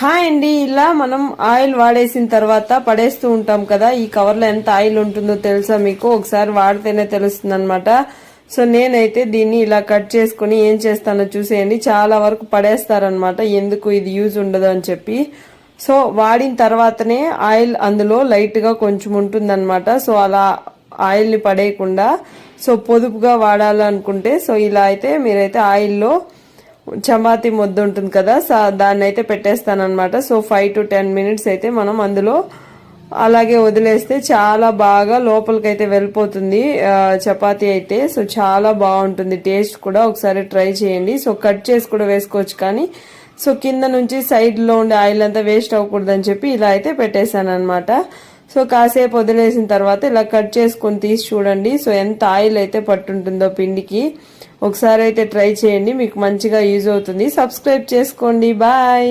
Hi అండి, ఇలా మనం ఆయిల్ వాడేసిన తర్వాత పడేస్తూ ఉంటాం కదా. ఈ కవర్లో ఎంత ఆయిల్ ఉంటుందో తెలుసా మీకు? ఒకసారి వాడితేనే తెలుస్తుంది అనమాట. సో నేనైతే దీన్ని ఇలా కట్ చేసుకుని ఏం చేస్తానో చూసేయండి. చాలా వరకు పడేస్తారనమాట, ఎందుకు ఇది యూజ్ ఉండదు అని చెప్పి. సో వాడిన తర్వాతనే ఆయిల్ అందులో లైట్ గా కొంచెం ఉంటుందన్నమాట. సో అలా ఆయిల్ ని పడేయకుండా సో పొదుపుగా వాడాలనుకుంటే సో ఇలా అయితే మీరైతే ఆయిల్లో చపాతీ ముద్ద ఉంటుంది కదా, దాన్ని అయితే పెట్టేస్తాను అనమాట. సో 5 to 10 minutes అయితే మనం అందులో అలాగే వదిలేస్తే చాలా బాగా లోపలికైతే వెళ్ళిపోతుంది చపాతీ అయితే. సో చాలా బాగుంటుంది, టేస్ట్ కూడా ఒకసారి ట్రై చేయండి. సో కట్ చేసి కూడా వేసుకోవచ్చు, కానీ సో కింద నుంచి సైడ్ లో ఉండే ఆయిల్ అంతా వేస్ట్ అవ్వకూడదు అని చెప్పి ఇలా అయితే పెట్టేశాను అనమాట. సో కాసేపు వదిలేసిన తర్వాత ఇలా కట్ చేసుకొని తీసి చూడండి. సో ఎంత ఆయిల్ అయితే పట్టుంటుందో పిండికి. ఒకసారి అయితే ట్రై చేయండి, మీకు మంచిగా యూజ్ అవుతుంది. సబ్స్క్రైబ్ చేసుకోండి. బాయ్.